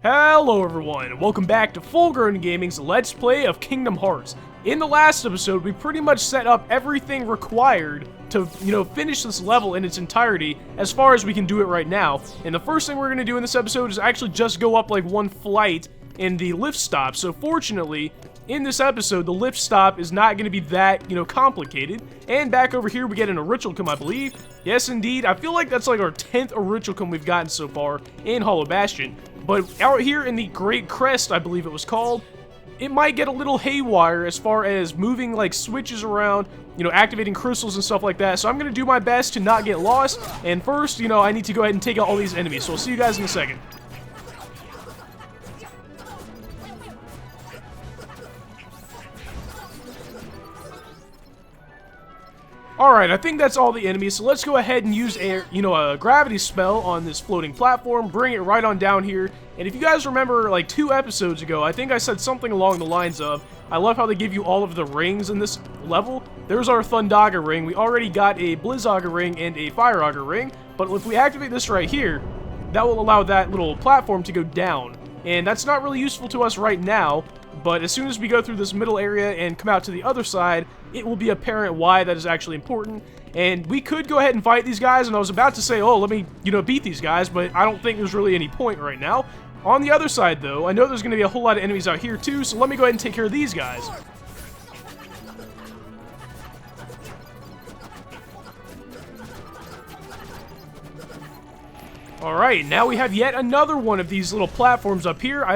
Hello everyone, and welcome back to FullGrownGaming's Let's Play of Kingdom Hearts. In the last episode, we pretty much set up everything required to, finish this level in its entirety as far as we can do it right now. And the first thing we're going to do in this episode is actually just go up like one flight in the lift stop. So fortunately, in this episode, the lift stop is not going to be that, complicated. And back over here, we get an Reciprocated, I believe. Yes, indeed. I feel like that's like our 10th Reciprocated we've gotten so far in Hollow Bastion. But out here in the Great Crest, I believe it was called, it might get a little haywire as far as moving like switches around, activating crystals and stuff like that. So I'm going to do my best to not get lost. And first, I need to go ahead and take out all these enemies. So I'll see you guys in a second. Alright, I think that's all the enemies, so let's go ahead and use a gravity spell on this floating platform, bring it right on down here. And if you guys remember, like 2 episodes ago, I think I said something along the lines of, I love how they give you all of the rings in this level. There's our Thundaga ring. We already got a Blizzaga ring and a Fireaga ring, but if we activate this right here, that will allow that little platform to go down. And that's not really useful to us right now, but as soon as we go through this middle area and come out to the other side, it will be apparent why that is actually important. And we could go ahead and fight these guys, and I was about to say, oh, let me, beat these guys, but I don't think there's really any point right now. On the other side, though, I know there's going to be a whole lot of enemies out here, too, so let me go ahead and take care of these guys. Alright, now we have yet another one of these little platforms up here.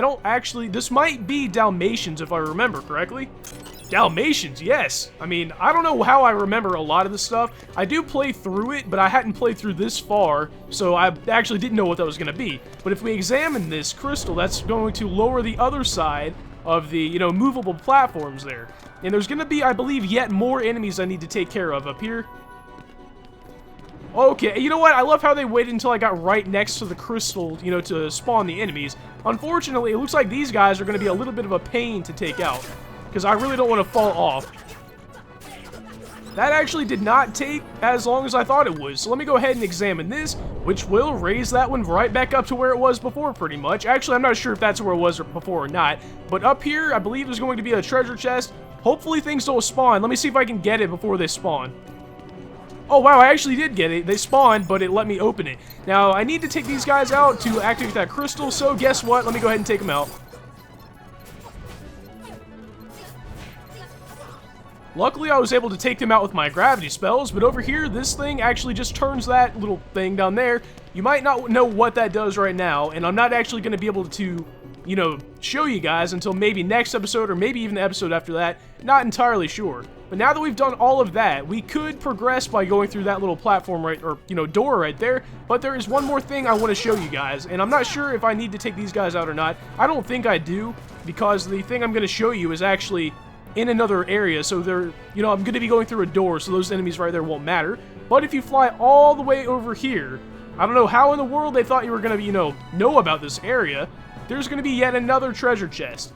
This might be Dalmatians if I remember correctly. Dalmatians, yes! I mean, I don't know how I remember a lot of this stuff. I do play through it, but I hadn't played through this far, so I actually didn't know what that was going to be. But if we examine this crystal, that's going to lower the other side of the, movable platforms there. And there's going to be, I believe, yet more enemies I need to take care of up here. Okay, you know what? I love how they waited until I got right next to the crystal, to spawn the enemies. Unfortunately, it looks like these guys are going to be a little bit of a pain to take out, because I really don't want to fall off. That actually did not take as long as I thought it would, so let me go ahead and examine this, which will raise that one right back up to where it was before, pretty much. Actually, I'm not sure if that's where it was before or not, but up here, I believe there's going to be a treasure chest. Hopefully things don't spawn. Let me see if I can get it before they spawn. Oh wow, I actually did get it. They spawned, but it let me open it. Now, I need to take these guys out to activate that crystal, so guess what? Let me go ahead and take them out. Luckily, I was able to take them out with my gravity spells, but over here, this thing actually just turns that little thing down there. You might not know what that does right now, and I'm not actually going to be able to, show you guys until maybe next episode, or maybe even the episode after that. Not entirely sure. But now that we've done all of that, we could progress by going through that little platform door right there. But there is one more thing I want to show you guys, and I'm not sure if I need to take these guys out or not. I don't think I do, because the thing I'm going to show you is actually in another area, so I'm going to be going through a door, so those enemies right there won't matter. But if you fly all the way over here, I don't know how in the world they thought you were going to, know about this area. There's going to be yet another treasure chest.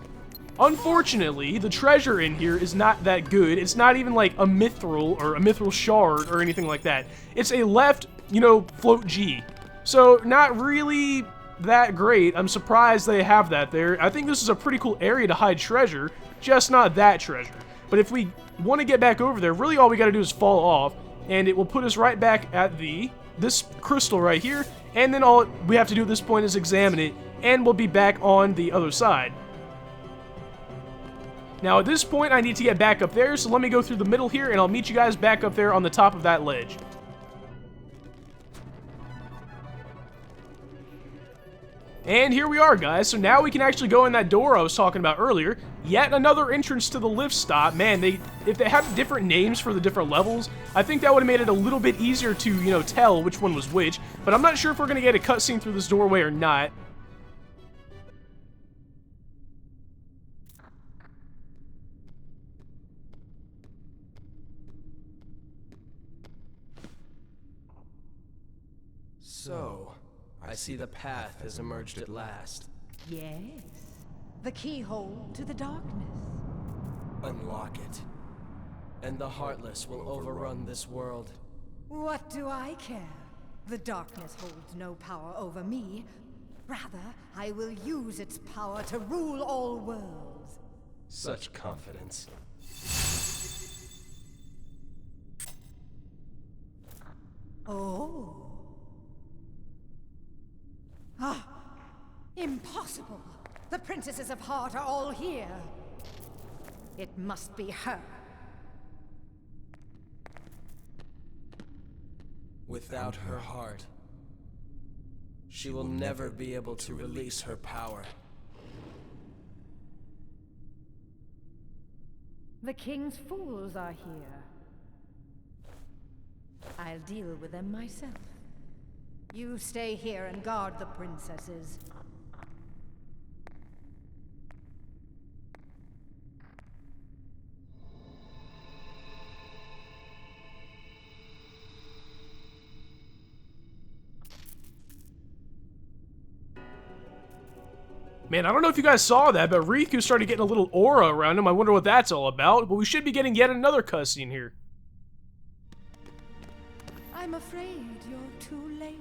Unfortunately, the treasure in here is not that good. It's not even like a mithril or a mithril shard or anything like that. It's a left, float G. So, not really that great. I'm surprised they have that there. I think this is a pretty cool area to hide treasure, just not that treasure. But if we want to get back over there, really all we got to do is fall off, and it will put us right back at this crystal right here, and then all we have to do at this point is examine it, and we'll be back on the other side. Now, at this point, I need to get back up there, so let me go through the middle here, and I'll meet you guys back up there on the top of that ledge. And here we are, guys. So now we can actually go in that door I was talking about earlier. Yet another entrance to the lift stop. Man, if they had different names for the different levels, I think that would have made it a little bit easier to, tell which one was which. But I'm not sure if we're going to get a cutscene through this doorway or not. So, I see the path has emerged at last. Yes, the keyhole to the darkness. Unlock it, and the Heartless will overrun this world. What do I care? The darkness holds no power over me. Rather, I will use its power to rule all worlds. Such confidence. Oh. Ah, impossible. The princesses of Heart are all here. It must be her. Without her heart, she will never be able to release her power. The king's fools are here. I'll deal with them myself. You stay here and guard the princesses. Man, I don't know if you guys saw that, but Riku started getting a little aura around him. I wonder what that's all about, but we should be getting yet another cutscene here. I'm afraid you're too late.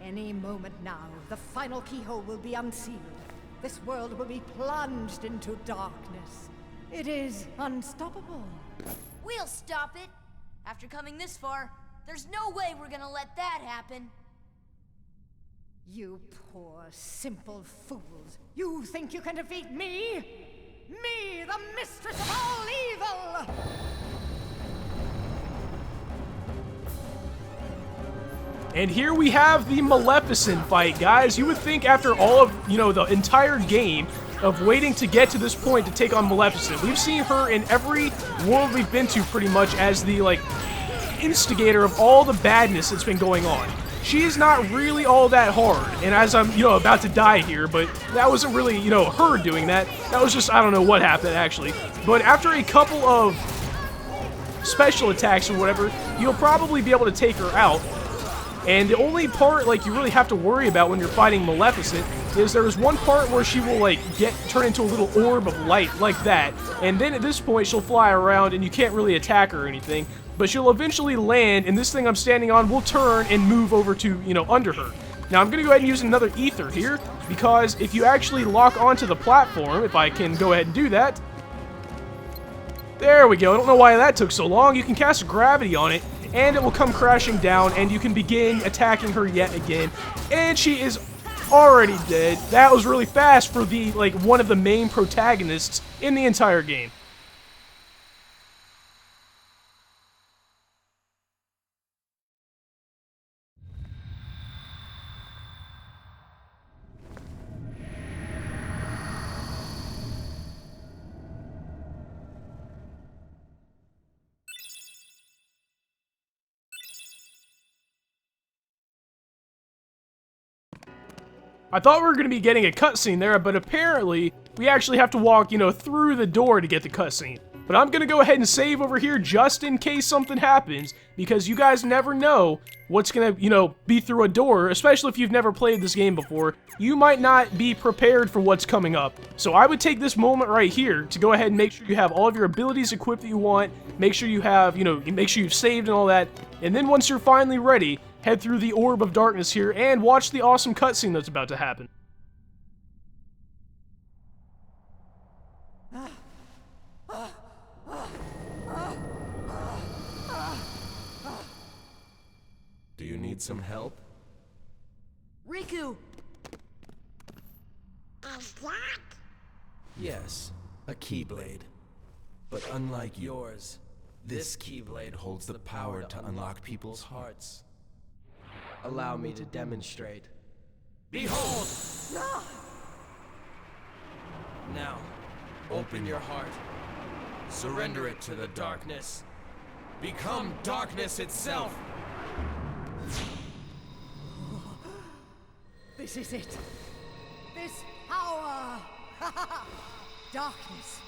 Any moment now, the final keyhole will be unsealed. This world will be plunged into darkness. It is unstoppable. We'll stop it. After coming this far, there's no way we're gonna let that happen. You poor, simple fools. You think you can defeat me? Me, the mistress of all evil! And here we have the Maleficent fight, guys. You would think after all of, the entire game of waiting to get to this point to take on Maleficent, we've seen her in every world we've been to pretty much as the, instigator of all the badness that's been going on. She is not really all that hard, and as I'm, about to die here, but that wasn't really, her doing that. That was just, I don't know what happened, actually. But after a couple of special attacks or whatever, you'll probably be able to take her out. And the only part, you really have to worry about when you're fighting Maleficent is there's one part where she will, turn into a little orb of light like that. And then at this point, she'll fly around and you can't really attack her or anything. But she'll eventually land, and this thing I'm standing on will turn and move over to, under her. Now, I'm going to go ahead and use another ether here, because if you actually lock onto the platform, if I can go ahead and do that. There we go. I don't know why that took so long. You can cast gravity on it, and it will come crashing down, and you can begin attacking her yet again. And she is already dead. That was really fast for the, one of the main protagonists in the entire game. I thought we were going to be getting a cutscene there, but apparently we actually have to walk, through the door to get the cutscene. But I'm going to go ahead and save over here just in case something happens, because you guys never know what's going to, be through a door, especially if you've never played this game before. You might not be prepared for what's coming up. So I would take this moment right here to go ahead and make sure you have all of your abilities equipped that you want, make sure you have, make sure you've saved and all that, and then once you're finally ready, head through the Orb of Darkness here and watch the awesome cutscene that's about to happen. Do you need some help? Riku! Yes, a keyblade. But unlike yours, this keyblade holds the power to unlock people's hearts. Allow me to demonstrate. Behold! Now, open your heart. Surrender it to the darkness. Become darkness itself! This is it. This power. Darkness.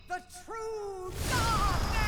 The true darkness!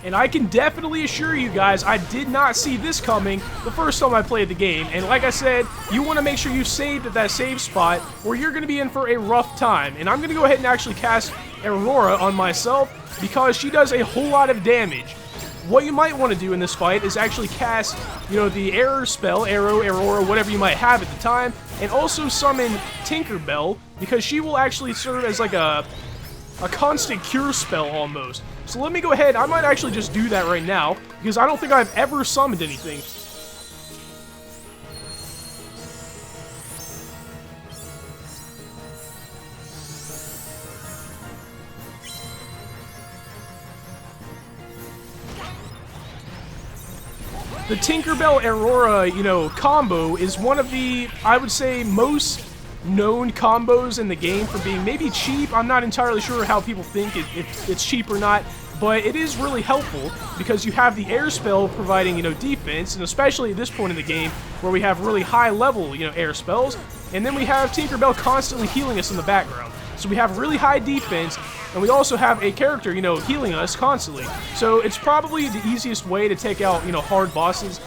And I can definitely assure you guys, I did not see this coming the first time I played the game. And like I said, you want to make sure you saved at that save spot, or you're going to be in for a rough time. And I'm going to go ahead and actually cast Aurora on myself, because she does a whole lot of damage. What you might want to do in this fight is actually cast, you know, the error spell, Arrow, Aurora, whatever you might have at the time, and also summon Tinkerbell, because she will actually serve as like a constant cure spell almost. So let me go ahead, I might actually just do that right now, because I don't think I've ever summoned anything. The Tinkerbell Aurora, you know, combo is one of the, I would say, most known combos in the game for being maybe cheap. I'm not entirely sure how people think if it's cheap or not, but it is really helpful because you have the air spell providing, you know, defense, and especially at this point in the game where we have really high level, you know, air spells, and then we have Tinkerbell constantly healing us in the background. So we have really high defense, and we also have a character, you know, healing us constantly. So it's probably the easiest way to take out, you know, hard bosses.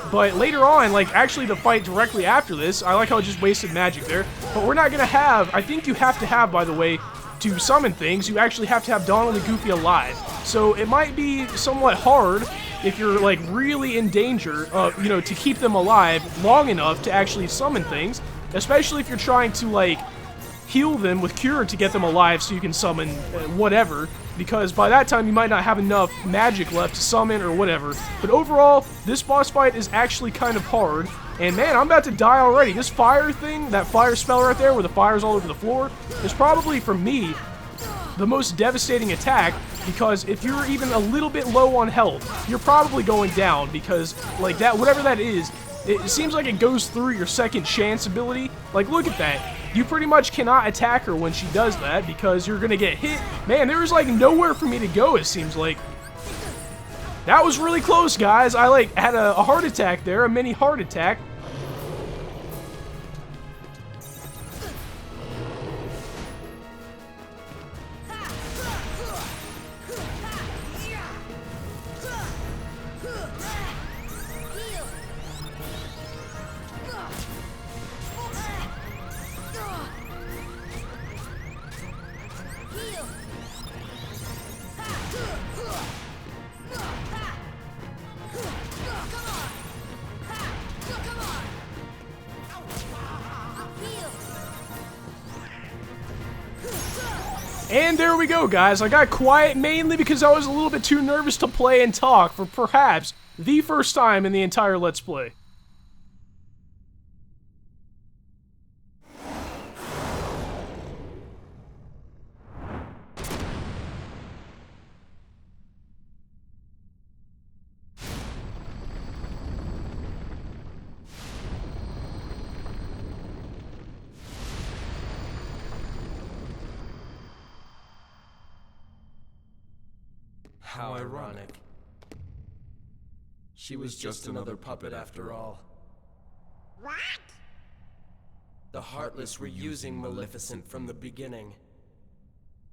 But later on, like, actually the fight directly after this, I like how I just wasted magic there, but we're not gonna have, I think you have to have, by the way, to summon things, you actually have to have Donald and Goofy alive. So it might be somewhat hard if you're, like, really in danger, you know, to keep them alive long enough to actually summon things, especially if you're trying to, like, heal them with Cure to get them alive so you can summon whatever, because by that time you might not have enough magic left to summon or whatever. But overall, this boss fight is actually kind of hard, and man, I'm about to die already. This fire thing, that fire spell right there where the fire's all over the floor, is probably, for me, the most devastating attack, because if you're even a little bit low on health, you're probably going down, because, like, that, whatever that is, it seems like it goes through your second chance ability. Like, look at that. You pretty much cannot attack her when she does that because you're gonna get hit. Man, there was like nowhere for me to go, it seems like. That was really close, guys. I like had a heart attack there, a mini heart attack. And there we go, guys. I got quiet mainly because I was a little bit too nervous to play and talk for perhaps the first time in the entire Let's Play. How ironic. She was just another puppet after all. What? The Heartless were using Maleficent from the beginning.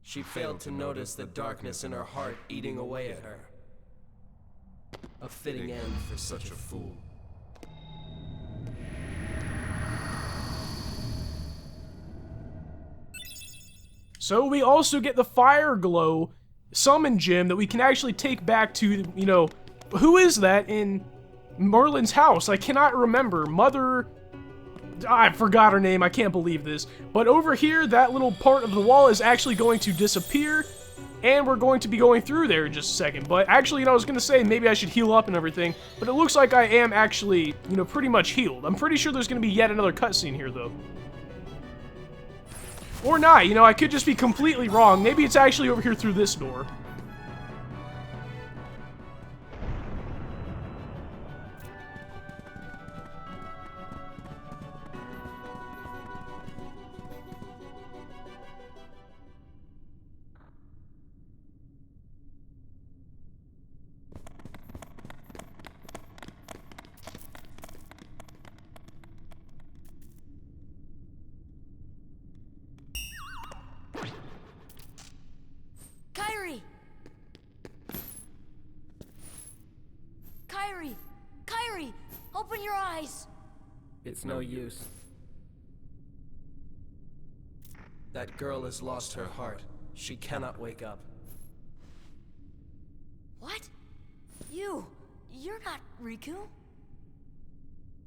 She failed to notice the darkness in her heart eating away at her. A fitting end for such a fool. So we also get the Fire Glow summon gem that we can actually take back to, you know, who is that in Merlin's house? I cannot remember. Mother... I forgot her name, I can't believe this. But over here, that little part of the wall is actually going to disappear, and we're going to be going through there in just a second. But actually, you know, I was going to say maybe I should heal up and everything, but it looks like I am actually, you know, pretty much healed. I'm pretty sure there's going to be yet another cutscene here, though. Or not, you know, I could just be completely wrong. Maybe it's actually over here through this door. Open your eyes! It's no use. That girl has lost her heart. She cannot wake up. What? You're not Riku?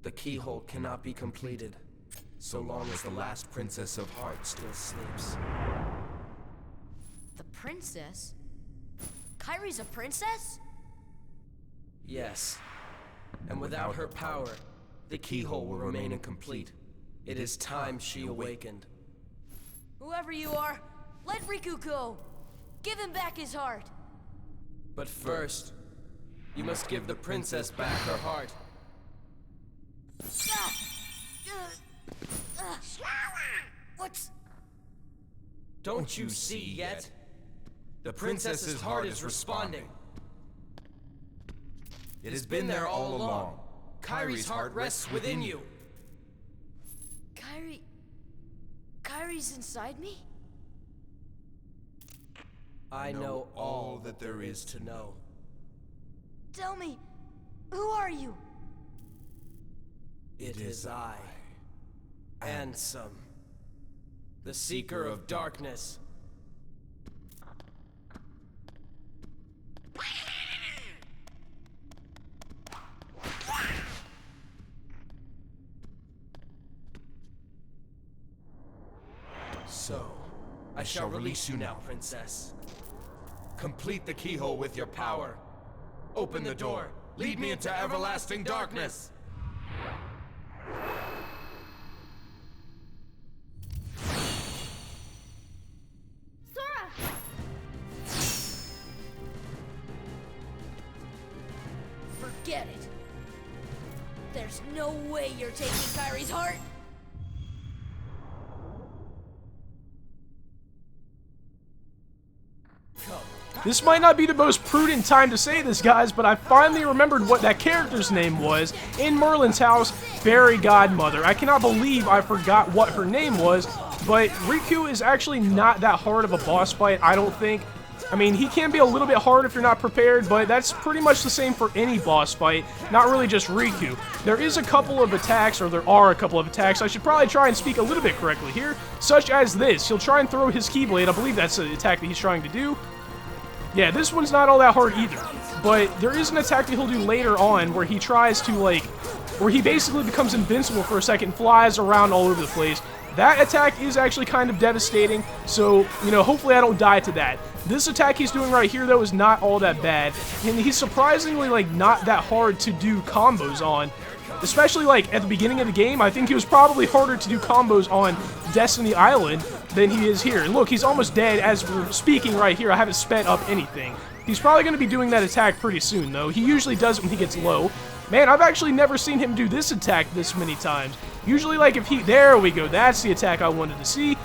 The keyhole cannot be completed, so long as the last Princess of Heart still sleeps. The princess? Kairi's a princess? Yes. And without her power, the keyhole will remain incomplete. It is time she awakened. Whoever you are, let Riku go! Give him back his heart! But first, you must give the princess back her heart. What's... Don't you see yet? The princess's heart is responding. It has been there all along. Kairi's heart rests within you. Kairi's inside me? I know all that there is to know. Tell me, who are you? It is I, Ansem, the Seeker of Darkness. So, I shall release you now, Princess. Complete the keyhole with your power. Open the door. Lead me into everlasting darkness. Forget it. There's no way you're taking Kairi's heart. This might not be the most prudent time to say this, guys, but I finally remembered what that character's name was in Merlin's house, Fairy Godmother. I cannot believe I forgot what her name was, but Riku is actually not that hard of a boss fight, I don't think. I mean, he can be a little bit hard if you're not prepared, but that's pretty much the same for any boss fight, not really just Riku. There is a couple of attacks, or there are a couple of attacks, I should probably try and speak a little bit correctly here, such as this. He'll try and throw his Keyblade, I believe that's the attack that he's trying to do. Yeah, this one's not all that hard either, but there is an attack that he'll do later on where he tries to, where he basically becomes invincible for a second, flies around all over the place. That attack is actually kind of devastating, so, you know, hopefully I don't die to that. This attack he's doing right here, though, is not all that bad, and he's surprisingly, not that hard to do combos on. Especially, at the beginning of the game, I think he was probably harder to do combos on Destiny Island than he is here. And look, he's almost dead as we're speaking right here. I haven't sped up anything. He's probably going to be doing that attack pretty soon, though. He usually does it when he gets low. Man, I've actually never seen him do this attack this many times. Usually, if he... There we go. That's the attack I wanted to see.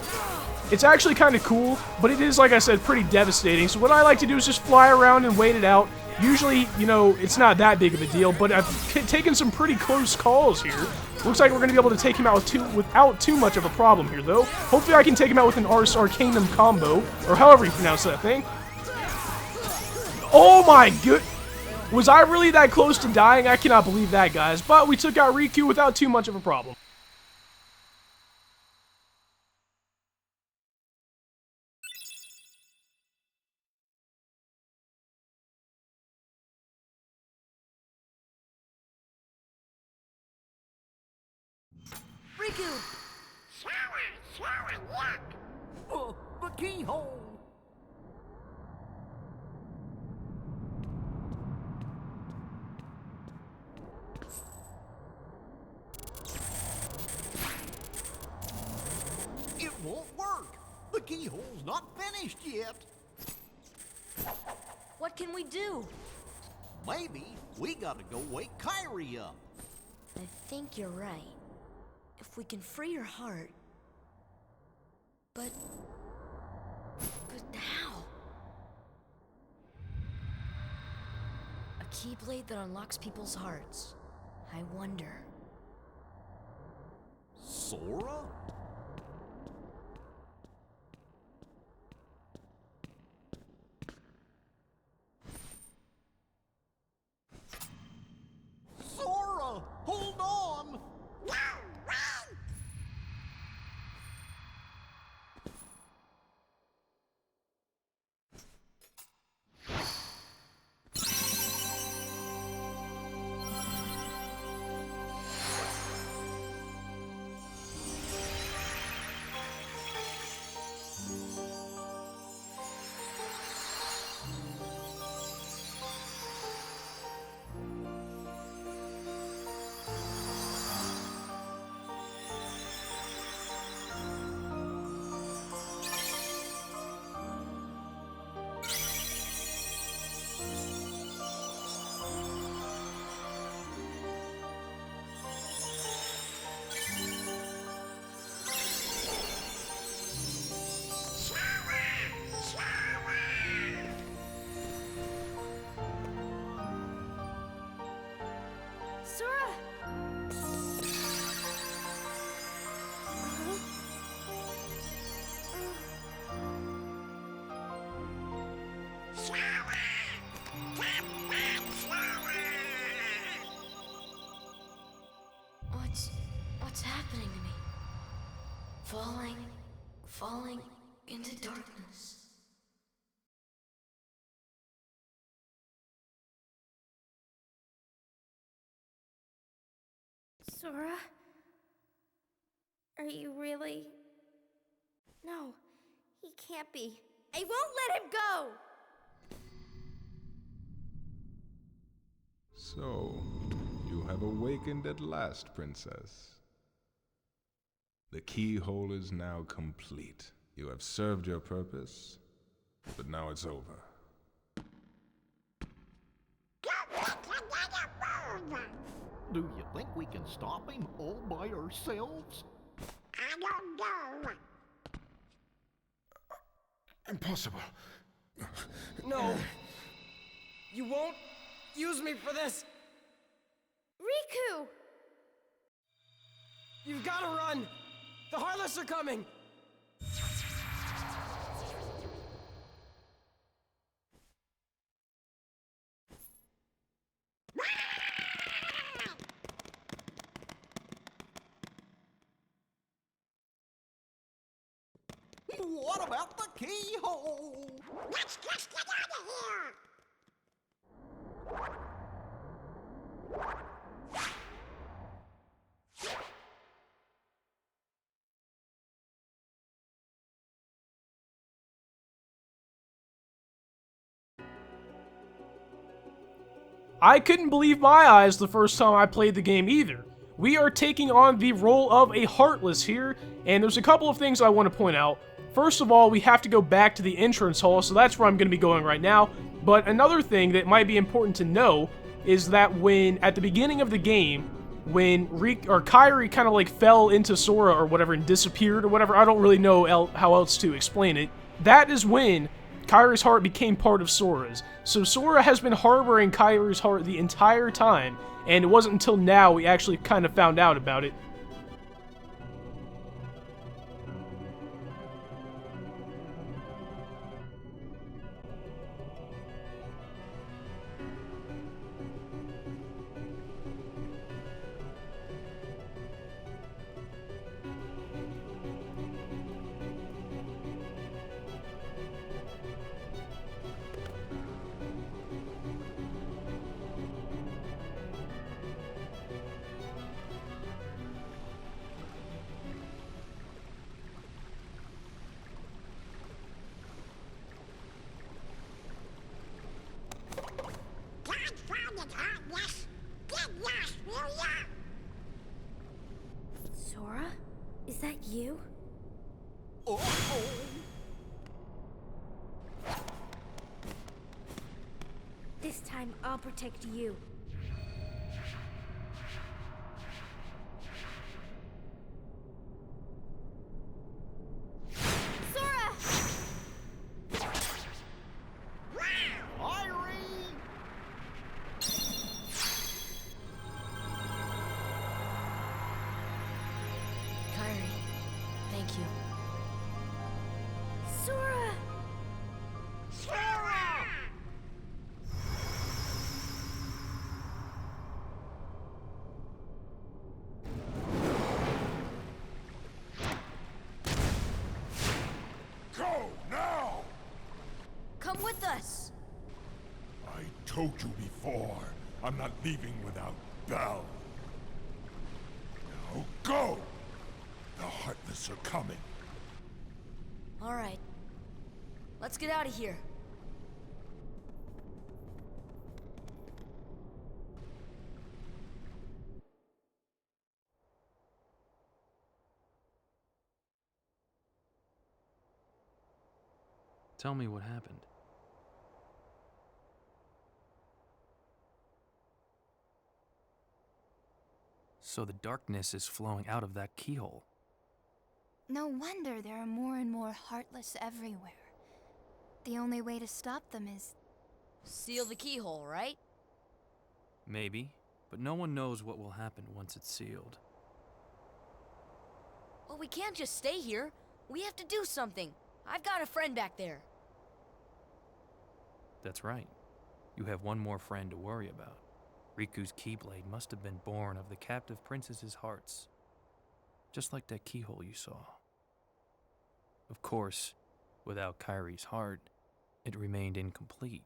It's actually kind of cool, but it is, like I said, pretty devastating. So what I like to do is just fly around and wait it out. Usually, you know, it's not that big of a deal, but I've taken some pretty close calls here. Looks like we're going to be able to take him out without too much of a problem here, though. Hopefully I can take him out with an Ars Arcanum combo, or however you pronounce that thing. Oh my good... Was I really that close to dying? I cannot believe that, guys. But we took out Riku without too much of a problem. Riku! The keyhole! It won't work! The keyhole's not finished yet! What can we do? Maybe we gotta go wake Kairi up. I think you're right. If we can free her heart... But how? A keyblade that unlocks people's hearts. I wonder. Sora? Sora! Hold What's happening to me? Falling into darkness. Sora? Are you really? No, he can't be. I won't let him go! So, you have awakened at last, Princess. The keyhole is now complete. You have served your purpose, but now it's over. Do you think we can stop him all by ourselves? I don't know. Impossible. No! You won't use me for this! Riku! You've gotta run! The Heartless are coming! What about the keyhole? Let's just get out of here! I couldn't believe my eyes the first time I played the game either. We are taking on the role of a Heartless here, and there's a couple of things I want to point out. First of all, we have to go back to the entrance hall, so that's where I'm going to be going right now. But another thing that might be important to know is that at the beginning of the game, when Kairi kind of like fell into Sora or whatever and disappeared or whatever, I don't really know how else to explain it, that is when Kairi's heart became part of Sora's. So Sora has been harboring Kairi's heart the entire time, and it wasn't until now we actually kind of found out about it. Confounded Heartless! Get lost, will ya? Sora? Is that you? Uh-oh. This time I'll protect you. Thank you. Sora! Sora! Go now! Come with us! I told you before, I'm not leaving without Belle. Now go! The Heartless are coming. Alright. Let's get out of here. Tell me what happened. So the darkness is flowing out of that keyhole. No wonder there are more and more Heartless everywhere. The only way to stop them is... Seal the keyhole, right? Maybe, but no one knows what will happen once it's sealed. Well, we can't just stay here. We have to do something. I've got a friend back there. That's right. You have one more friend to worry about. Riku's Keyblade must have been born of the captive princess's hearts. just like that keyhole you saw. Of course, without Kyrie's heart, it remained incomplete.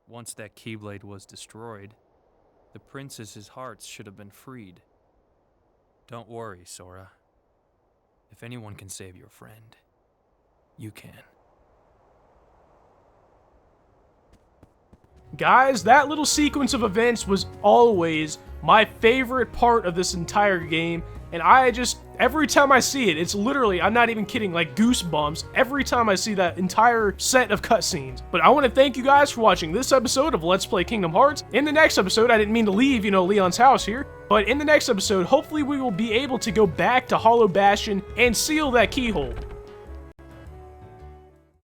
Once that keyblade was destroyed, the princess's hearts should have been freed. Don't worry, Sora. If anyone can save your friend, you can. Guys, that little sequence of events was always my favorite part of this entire game, and I just, every time I see it, it's literally, I'm not even kidding, like goosebumps every time I see that entire set of cutscenes. But I want to thank you guys for watching this episode of Let's Play Kingdom Hearts. In the next episode, I didn't mean to leave, Leon's house here, but in the next episode, hopefully we will be able to go back to Hollow Bastion and seal that keyhole.